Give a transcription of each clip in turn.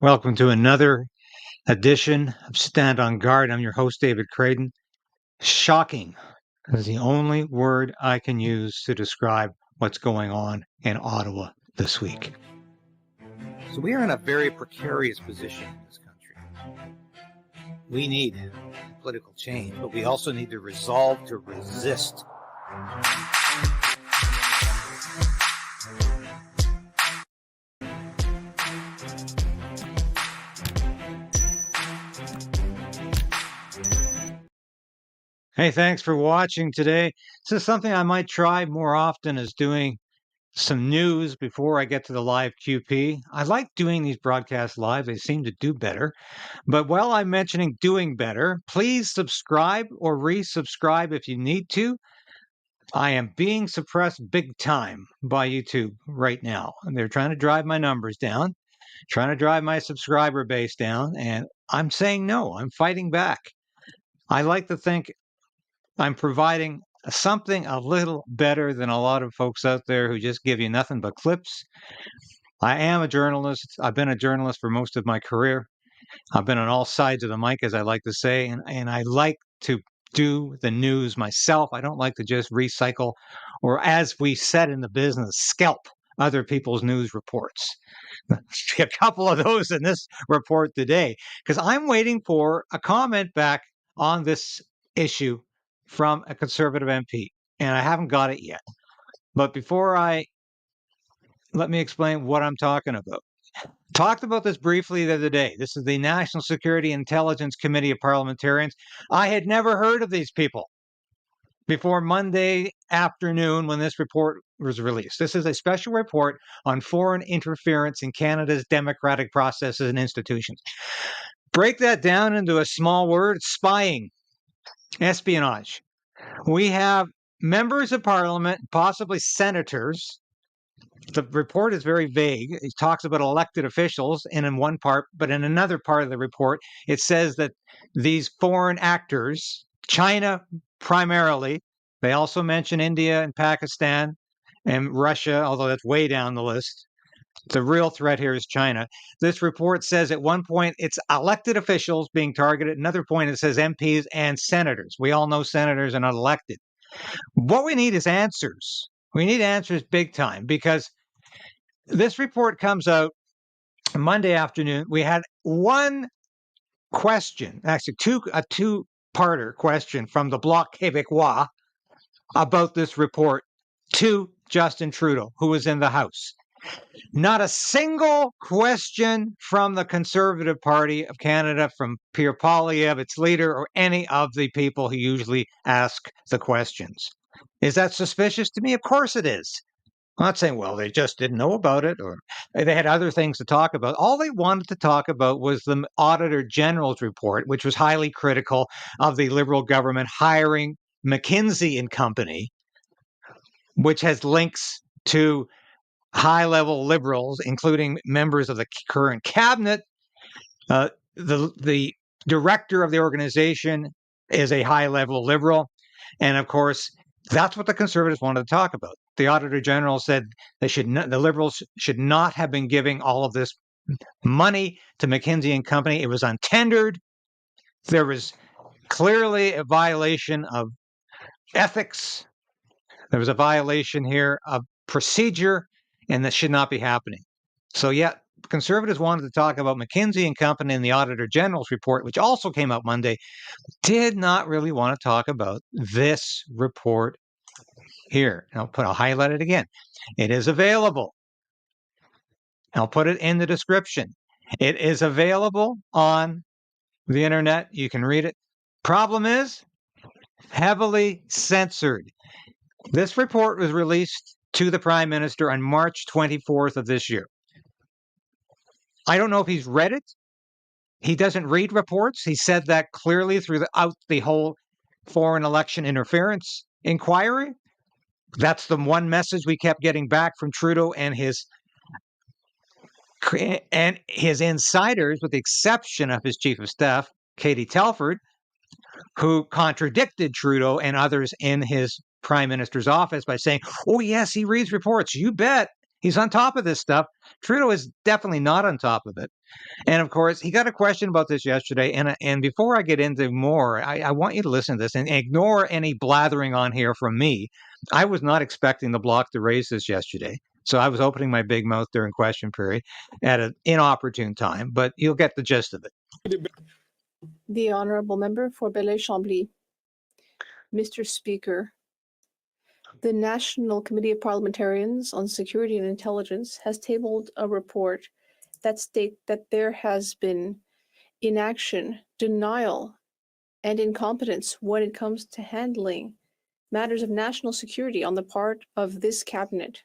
Welcome to another edition of Stand on Guard. I'm your host, David Krayden. Shocking is the only word I can use to describe what's going on in Ottawa this week. So we are in a very precarious position in this country. We need political change, but we also need the resolve to resist. Hey, thanks for watching today. This is something I might try more often, is doing some news before I get to the live QP. I like doing these broadcasts live. They seem to do better. But while I'm mentioning doing better, please subscribe or resubscribe if you need to. I am being suppressed big time by YouTube right now. And they're trying to drive my numbers down, trying to drive my subscriber base down. And I'm saying no, I'm fighting back. I like to think I'm providing something a little better than a lot of folks out there who just give you nothing but clips. I am a journalist. I've been a journalist for most of my career. I've been on all sides of the mic, as I like to say, and I like to do the news myself. I don't like to just recycle, or as we said in the business, scalp other people's news reports. A couple of those in this report today, because I'm waiting for a comment back on this issue from a Conservative MP, and I haven't got it yet. But let me explain what I'm talking about. Talked about this briefly the other day. This is the National Security Intelligence Committee of Parliamentarians. I had never heard of these people before Monday afternoon when this report was released. This is a special report on foreign interference in Canada's democratic processes and institutions. Break that down into a small word: spying, espionage. We have members of parliament, possibly senators. The report is very vague. It talks about elected officials in one part, but in another part of the report, it says that these foreign actors, China primarily, they also mention India and Pakistan and Russia, although that's way down the list. The real threat here is China. This report says at one point it's elected officials being targeted. Another point it says MPs and senators. We all know senators are not elected. What we need is answers. We need answers big time, because this report comes out Monday afternoon. We had one question, actually a two-parter question from the Bloc Québécois about this report to Justin Trudeau, who was in the House. Not a single question from the Conservative Party of Canada, from Pierre Poilievre, its leader, or any of the people who usually ask the questions. Is that suspicious to me? Of course it is. I'm not saying, well, they just didn't know about it, or they had other things to talk about. All they wanted to talk about was the Auditor General's report, which was highly critical of the Liberal government hiring McKinsey and Company, which has links to high-level Liberals, including members of the current cabinet. The director of the organization is a high-level Liberal. And of course, that's what the Conservatives wanted to talk about. The Auditor General said the Liberals should not have been giving all of this money to McKinsey and Company. It was untendered. There was clearly a violation of ethics. There was a violation here of procedure, and that should not be happening. So, yeah, Conservatives wanted to talk about McKinsey and Company and the Auditor General's report, which also came out Monday. Did not really want to talk about this report here. I'll highlight it again. It is available. I'll put it in the description. It is available on the internet. You can read it. Problem is, heavily censored. This report was released to the Prime Minister on March 24th of this year. I don't know if he's read it. He doesn't read reports. He said that clearly throughout the whole foreign election interference inquiry. That's the one message we kept getting back from Trudeau and his insiders, with the exception of his chief of staff, Katie Telford, who contradicted Trudeau and others in his prime minister's office by saying, oh, yes, he reads reports. You bet. He's on top of this stuff. Trudeau is definitely not on top of it. And of course, he got a question about this yesterday. And before I get into more, I want you to listen to this and ignore any blathering on here from me. I was not expecting the Bloc to raise this yesterday. So I was opening my big mouth during question period at an inopportune time, but you'll get the gist of it. The Honourable Member for Belleuil-Chambly. Mr. Speaker, the National Committee of Parliamentarians on Security and Intelligence has tabled a report that states that there has been inaction, denial, and incompetence when it comes to handling matters of national security on the part of this cabinet.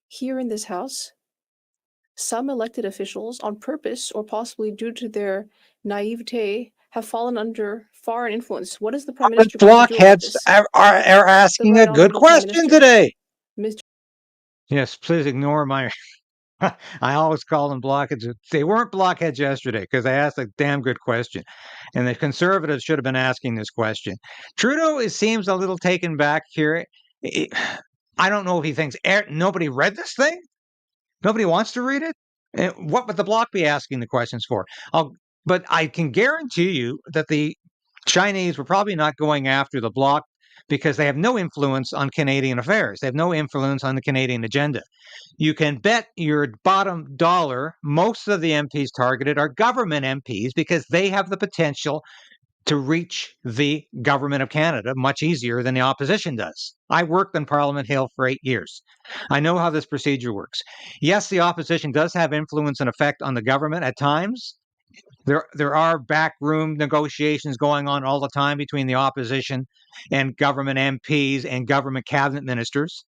Here in this House, some elected officials, on purpose or possibly due to their naivete, have fallen under foreign influence. What is the Prime Minister going to do about Blockheads this? are asking a good question today. Mr. Yes, please ignore my. I always call them blockheads. They weren't blockheads yesterday because they asked a damn good question. And the Conservatives should have been asking this question. Trudeau seems a little taken back here. I don't know if he thinks nobody read this thing. Nobody wants to read it. What would the Bloc be asking the questions for? But I can guarantee you that the Chinese were probably not going after the Bloc because they have no influence on Canadian affairs. They have no influence on the Canadian agenda. You can bet your bottom dollar most of the MPs targeted are government MPs because they have the potential to reach the government of Canada much easier than the opposition does. I worked on Parliament Hill for 8 years. I know how this procedure works. Yes, the opposition does have influence and effect on the government at times. There are backroom negotiations going on all the time between the opposition and government MPs and government cabinet ministers.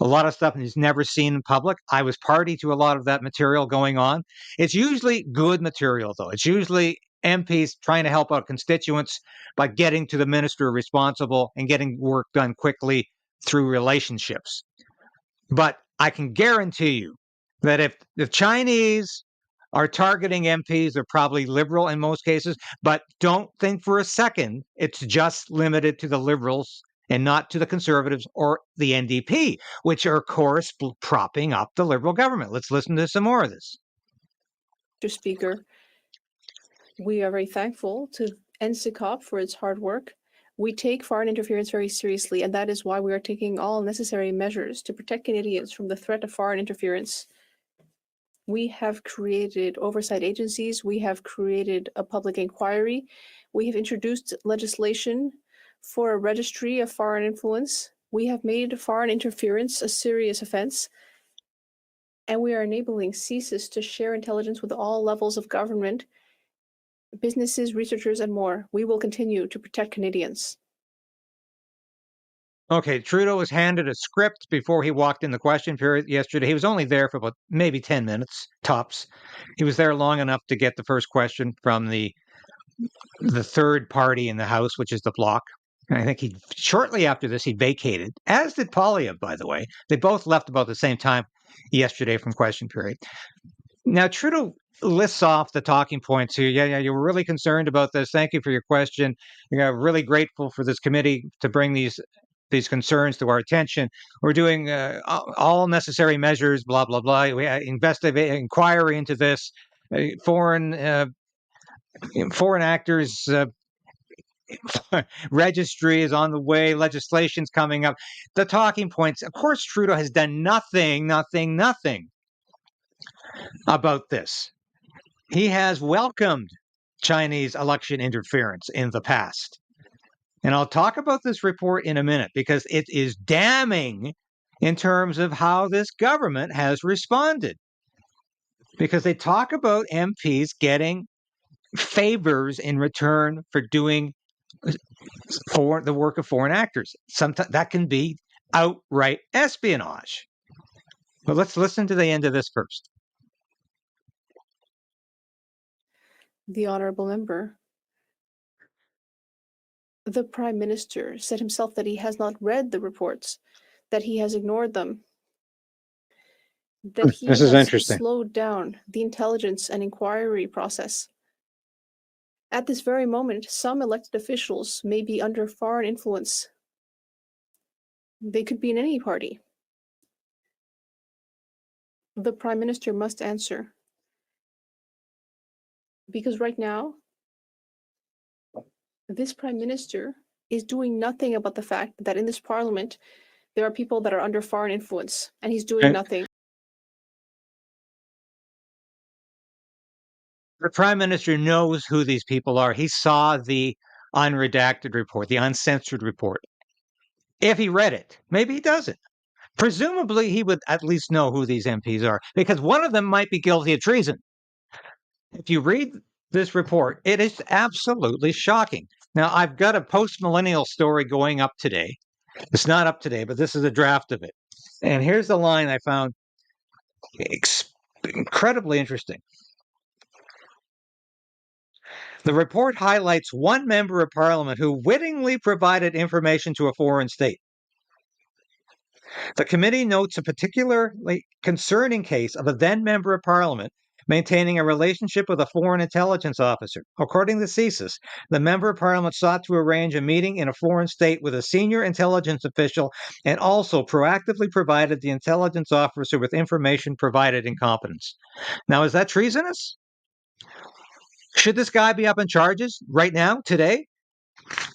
A lot of stuff is never seen in public. I was party to a lot of that material going on. It's usually good material, though. It's usually MPs trying to help out constituents by getting to the minister responsible and getting work done quickly through relationships. But I can guarantee you that if the Chinese are targeting MPs, they're probably liberal in most cases, but don't think for a second it's just limited to the liberals and not to the Conservatives or the NDP, which are, of course, propping up the Liberal government. Let's listen to some more of this. Mr. Speaker, we are very thankful to NCCOP for its hard work. We take foreign interference very seriously, and that is why we are taking all necessary measures to protect Canadians from the threat of foreign interference. We have created oversight agencies. We have created a public inquiry. We have introduced legislation for a registry of foreign influence. We have made foreign interference a serious offense. And we are enabling CSIS to share intelligence with all levels of government, businesses, researchers, and more. We will continue to protect Canadians. Okay, Trudeau was handed a script before he walked in the question period yesterday. He was only there for about maybe 10 minutes, tops. He was there long enough to get the first question from the third party in the House, which is the Bloc. And I think he shortly after this he vacated, as did Polyev, by the way. They both left about the same time yesterday from question period. Now Trudeau lists off the talking points here. Yeah, you were really concerned about this. Thank you for your question. Really grateful for this committee to bring these concerns to our attention. We're doing all necessary measures. Blah blah blah. We investigate inquiry into this. Foreign actors. Registry is on the way. Legislation's coming up. The talking points. Of course, Trudeau has done nothing about this. He has welcomed Chinese election interference in the past. And I'll talk about this report in a minute because it is damning in terms of how this government has responded. Because they talk about MPs getting favors in return for doing for the work of foreign actors. Sometimes that can be outright espionage. But let's listen to the end of this first. The Honourable Member. The Prime Minister said himself that he has not read the reports, that he has ignored them, that he has slowed down the intelligence and inquiry process. At this very moment, some elected officials may be under foreign influence. They could be in any party. The Prime Minister must answer. Because right now, this Prime Minister is doing nothing about the fact that in this Parliament, there are people that are under foreign influence, and he's doing nothing. The Prime Minister knows who these people are. He saw the unredacted report, the uncensored report. If he read it, maybe he doesn't. Presumably, he would at least know who these MPs are, because one of them might be guilty of treason. If you read this report, it is absolutely shocking. Now, I've got a post-millennial story going up today. It's not up today, but this is a draft of it. And here's the line I found incredibly interesting. The report highlights one member of parliament who wittingly provided information to a foreign state. The committee notes a particularly concerning case of a then member of parliament maintaining a relationship with a foreign intelligence officer. According to CSIS, the member of parliament sought to arrange a meeting in a foreign state with a senior intelligence official and also proactively provided the intelligence officer with information provided in confidence. Now, is that treasonous? Should this guy be up in charges right now, today?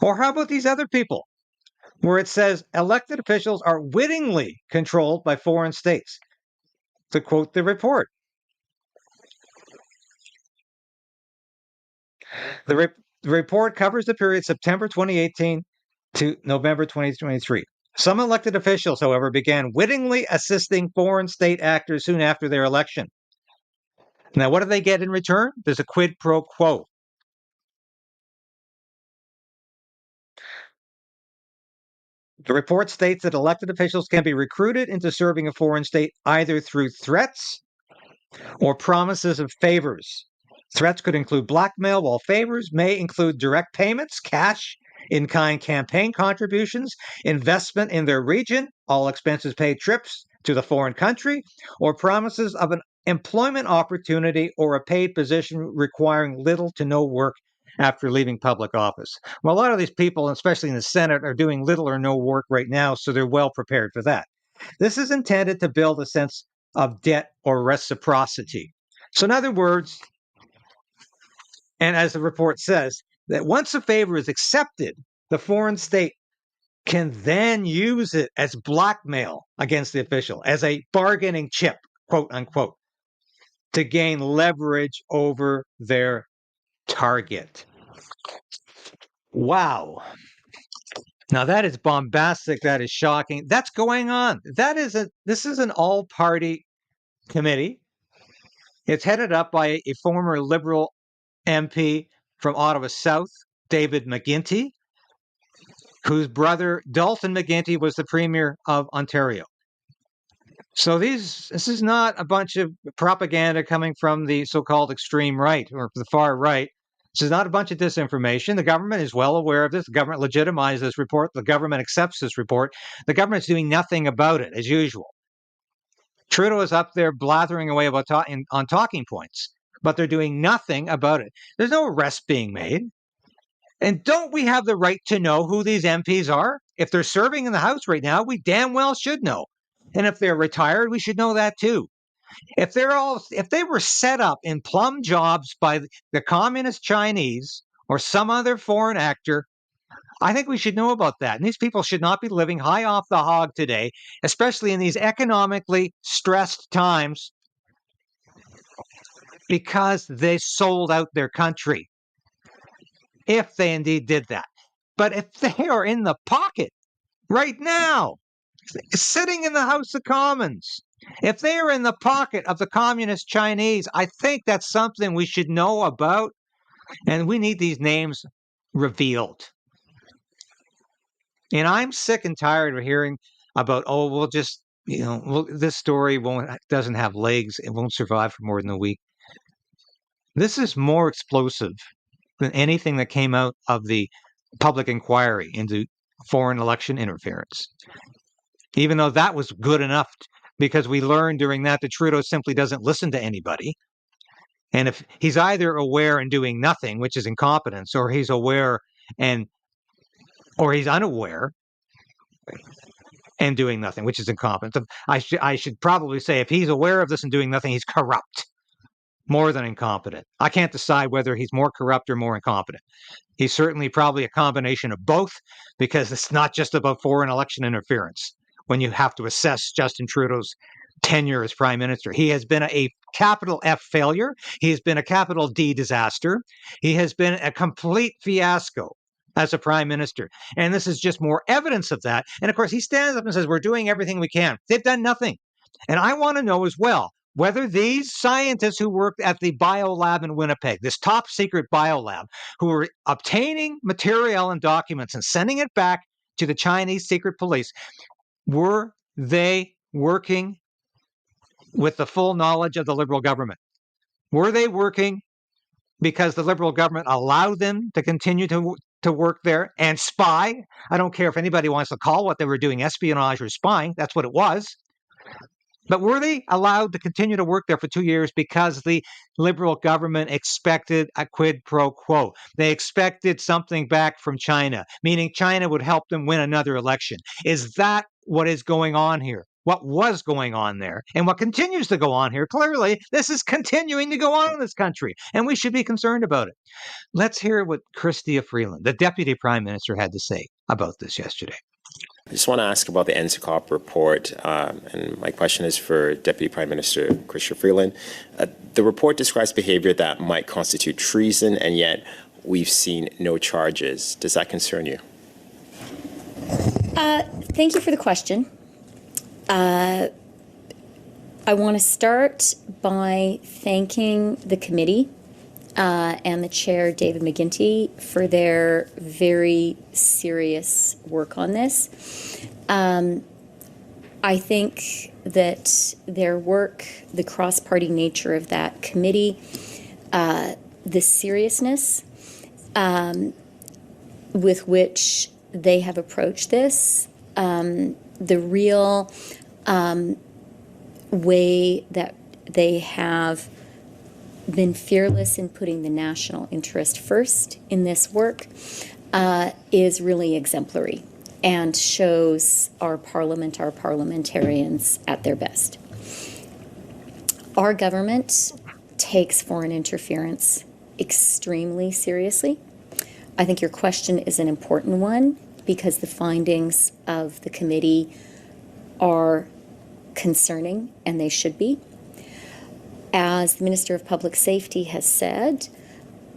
Or how about these other people, where it says elected officials are wittingly controlled by foreign states? To quote the report, the report covers the period September 2018 to November 2023. Some elected officials, however, began wittingly assisting foreign state actors soon after their election. Now, what do they get in return? There's a quid pro quo. The report states that elected officials can be recruited into serving a foreign state either through threats or promises of favors. Threats could include blackmail, while favors may include direct payments, cash, in-kind campaign contributions, investment in their region, all expenses paid trips to the foreign country, or promises of an employment opportunity or a paid position requiring little to no work after leaving public office. Well, a lot of these people, especially in the Senate, are doing little or no work right now, so they're well prepared for that. This is intended to build a sense of debt or reciprocity. So, in other words, and as the report says, that once a favor is accepted, the foreign state can then use it as blackmail against the official, as a bargaining chip, quote unquote, to gain leverage over their target. Wow. Now that is bombastic. That is shocking. That's going on. This is an all-party committee. It's headed up by a former Liberal MP from Ottawa South, David McGuinty, whose brother Dalton McGuinty was the Premier of Ontario. So this is not a bunch of propaganda coming from the so-called extreme right or the far right. This is not a bunch of disinformation. The government is well aware of this. The government legitimized this report. The government accepts this report. The government is doing nothing about it, as usual. Trudeau is up there blathering away about on talking points, but they're doing nothing about it. There's no arrest being made. And don't we have the right to know who these MPs are? If they're serving in the House right now, we damn well should know. And if they're retired, we should know that too. If they were set up in plum jobs by the communist Chinese or some other foreign actor, I think we should know about that. And these people should not be living high off the hog today, especially in these economically stressed times, because they sold out their country. If they indeed did that. But if they are in the pocket right now, sitting in the House of Commons, if they are in the pocket of the communist Chinese, I think that's something we should know about, and we need these names revealed. And I'm sick and tired of hearing about, oh, we'll just, this story doesn't have legs. It won't survive for more than a week. This is more explosive than anything that came out of the public inquiry into foreign election interference. Even though that was good enough, because we learned during that Trudeau simply doesn't listen to anybody. And if he's either aware and doing nothing, which is incompetence, or he's aware or he's unaware, and doing nothing, which is incompetent. I should probably say if he's aware of this and doing nothing, he's corrupt more than incompetent. I can't decide whether he's more corrupt or more incompetent. He's certainly probably a combination of both, because it's not just about foreign election interference when you have to assess Justin Trudeau's tenure as prime minister. He has been a capital F failure. He has been a capital D disaster. He has been a complete fiasco as a prime minister. And this is just more evidence of that. And of course, he stands up and says, we're doing everything we can. They've done nothing. And I want to know as well whether these scientists who worked at the biolab in Winnipeg, this top secret biolab, who were obtaining material and documents and sending it back to the Chinese secret police, were they working with the full knowledge of the Liberal government? Were they working because the Liberal government allowed them to continue to work there and spy? I don't care if anybody wants to call what they were doing espionage or spying. That's what it was. But were they allowed to continue to work there for 2 years because the Liberal government expected a quid pro quo? They expected something back from China, meaning China would help them win another election. Is that what is going on here? What was going on there and what continues to go on here? Clearly, this is continuing to go on in this country, and we should be concerned about it. Let's hear what Chrystia Freeland, the Deputy Prime Minister, had to say about this yesterday. I just want to ask about the NCCOP report, and my question is for Deputy Prime Minister Chrystia Freeland. The report describes behavior that might constitute treason, and yet we've seen no charges. Does that concern you? Thank you for the question. I want to start by thanking the committee and the chair, David McGuinty, for their very serious work on this. I think that their work, the cross-party nature of that committee, the seriousness with which they have approached this, the real way that they have been fearless in putting the national interest first in this work is really exemplary and shows our parliament, our parliamentarians at their best. Our government takes foreign interference extremely seriously. I think your question is an important one because the findings of the committee are concerning, and they should be. As the Minister of Public Safety has said,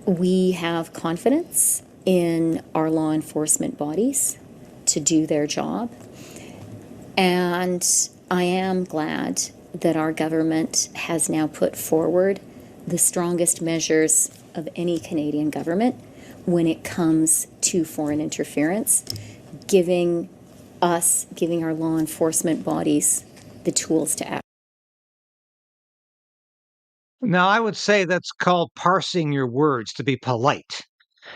we have confidence in our law enforcement bodies to do their job. And I am glad that our government has now put forward the strongest measures of any Canadian government when it comes to foreign interference, giving our law enforcement bodies the tools to act. Now, I would say that's called parsing your words to be polite.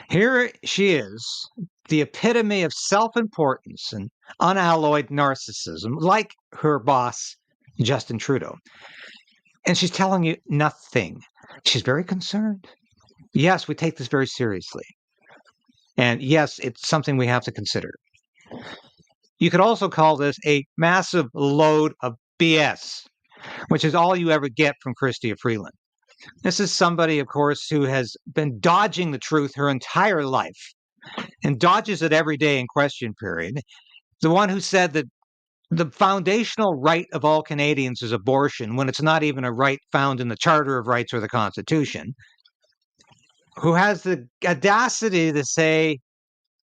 Here she is, the epitome of self-importance and unalloyed narcissism, like her boss, Justin Trudeau. And she's telling you nothing. She's very concerned. Yes, we take this very seriously. And yes, it's something we have to consider. You could also call this a massive load of BS, which is all you ever get from Chrystia Freeland. This is somebody, of course, who has been dodging the truth her entire life and dodges it every day in question period. The one who said that the foundational right of all Canadians is abortion when it's not even a right found in the Charter of Rights or the Constitution. Who has the audacity to say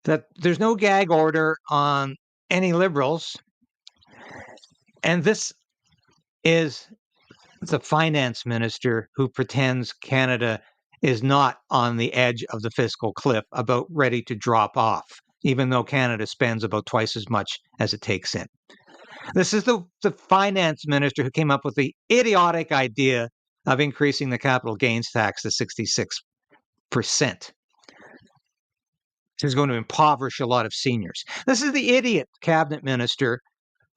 that there's no gag order on any Liberals. And this is the finance minister who pretends Canada is not on the edge of the fiscal cliff, about ready to drop off, even though Canada spends about twice as much as it takes in. This is the finance minister who came up with the idiotic idea of increasing the capital gains tax to 66%. This is going to impoverish a lot of seniors. This is the idiot cabinet minister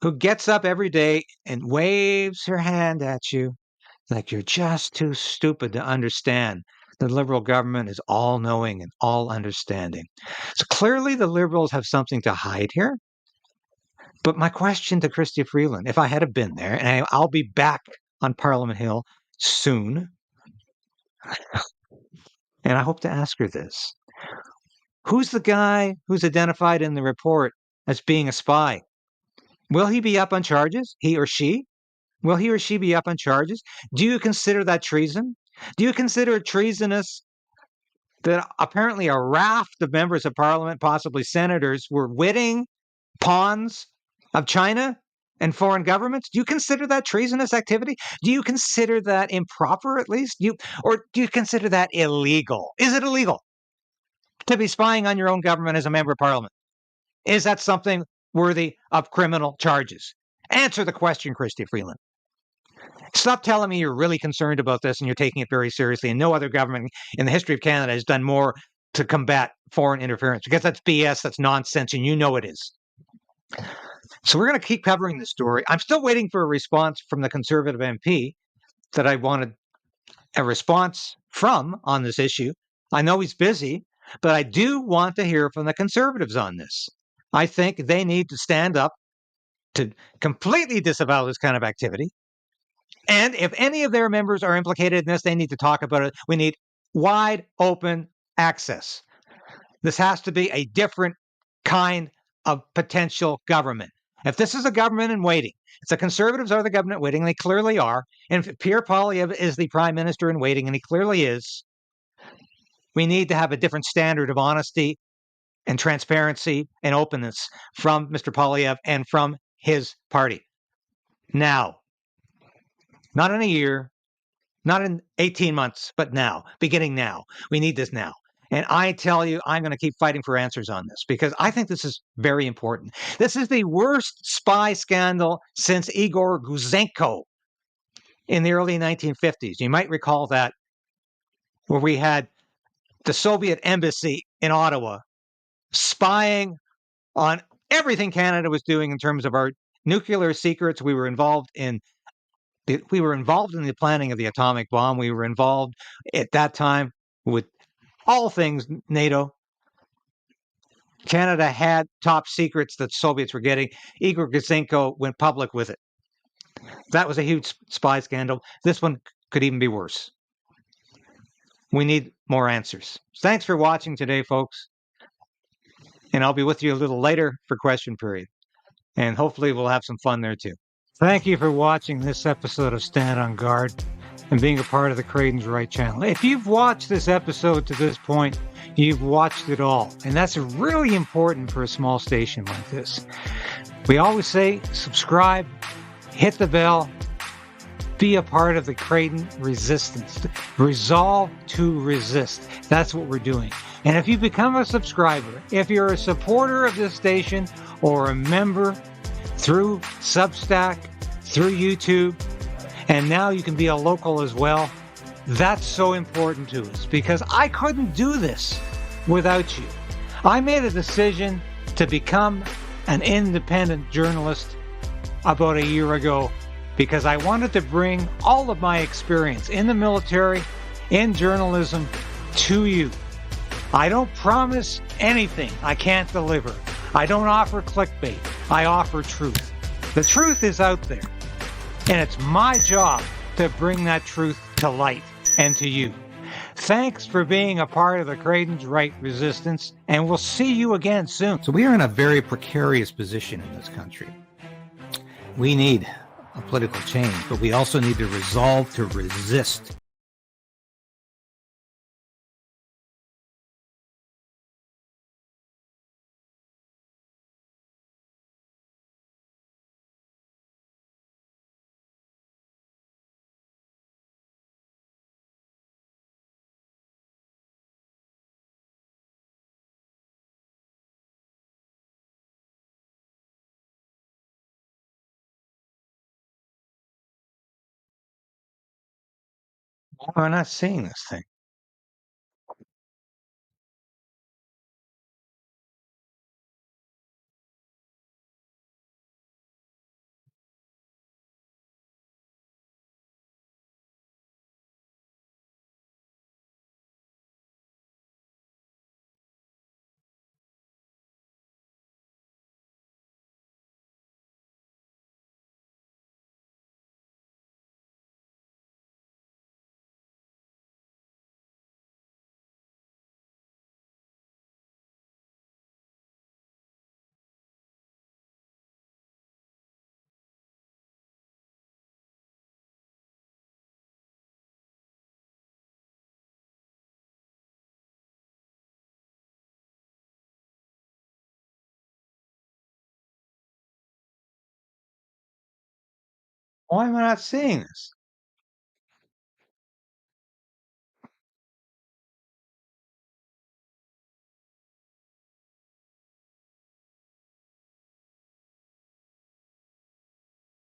who gets up every day and waves her hand at you like you're just too stupid to understand. The Liberal government is all-knowing and all-understanding. So clearly the Liberals have something to hide here. But my question to Chrystia Freeland, if I had have been there, and I'll be back on Parliament Hill soon, and I hope to ask her this. Who's the guy who's identified in the report as being a spy? Will he be up on charges? He or she? Will he or she be up on charges? Do you consider that treason? Do you consider it treasonous that apparently a raft of members of parliament, possibly senators, were witting pawns of China and foreign governments? Do you consider that treasonous activity? Do you consider that improper, at least? Or do you consider that illegal? Is it illegal to be spying on your own government as a member of parliament? Is that something worthy of criminal charges? Answer the question, Chrystia Freeland. Stop telling me you're really concerned about this and you're taking it very seriously, and no other government in the history of Canada has done more to combat foreign interference, because that's BS, that's nonsense, and you know it is. So we're going to keep covering this story. I'm still waiting for a response from the Conservative MP that I wanted a response from on this issue. I know he's busy, but I do want to hear from the Conservatives on this. I think they need to stand up to completely disavow this kind of activity. And if any of their members are implicated in this, they need to talk about it. We need wide open access. This has to be a different kind of potential government. If this is a government in waiting, if the Conservatives are the government waiting, they clearly are, and if Pierre Poilievre is the Prime Minister in waiting, and he clearly is, we need to have a different standard of honesty and transparency and openness from Mr. Poilievre and from his party. Now, not in a year, not in 18 months, but now, beginning now. We need this now. And I tell you, I'm going to keep fighting for answers on this because I think this is very important. This is the worst spy scandal since Igor Guzenko in the early 1950s. You might recall that, where we had the Soviet embassy in Ottawa spying on everything Canada was doing in terms of our nuclear secrets. We were involved in the planning of the atomic bomb. We were involved at that time with all things NATO. Canada had top secrets that Soviets were getting. Igor Guzenko went public with it. That was a huge spy scandal. This one could even be worse. We need more answers. Thanks for watching today, folks. And I'll be with you a little later for question period. And hopefully we'll have some fun there too. Thank you for watching this episode of Stand on Guard and being a part of the KRAYDEN'S Right channel. If you've watched this episode to this point, you've watched it all. And that's really important for a small station like this. We always say subscribe, hit the bell, be a part of the KRAYDEN resistance. Resolve to resist. That's what we're doing. And if you become a subscriber, if you're a supporter of this station or a member through Substack, through YouTube, and now you can be a local as well, that's so important to us because I couldn't do this without you. I made a decision to become an independent journalist about a year ago because I wanted to bring all of my experience in the military, in journalism, to you. I don't promise anything I can't deliver. I don't offer clickbait. I offer truth. The truth is out there, and it's my job to bring that truth to light and to you. Thanks for being a part of the KRAYDEN'S Right resistance, and we'll see you again soon. So we are in a very precarious position in this country. We need a political change, but we also need to resolve to resist Why am I not seeing this thing? Why am I not seeing this?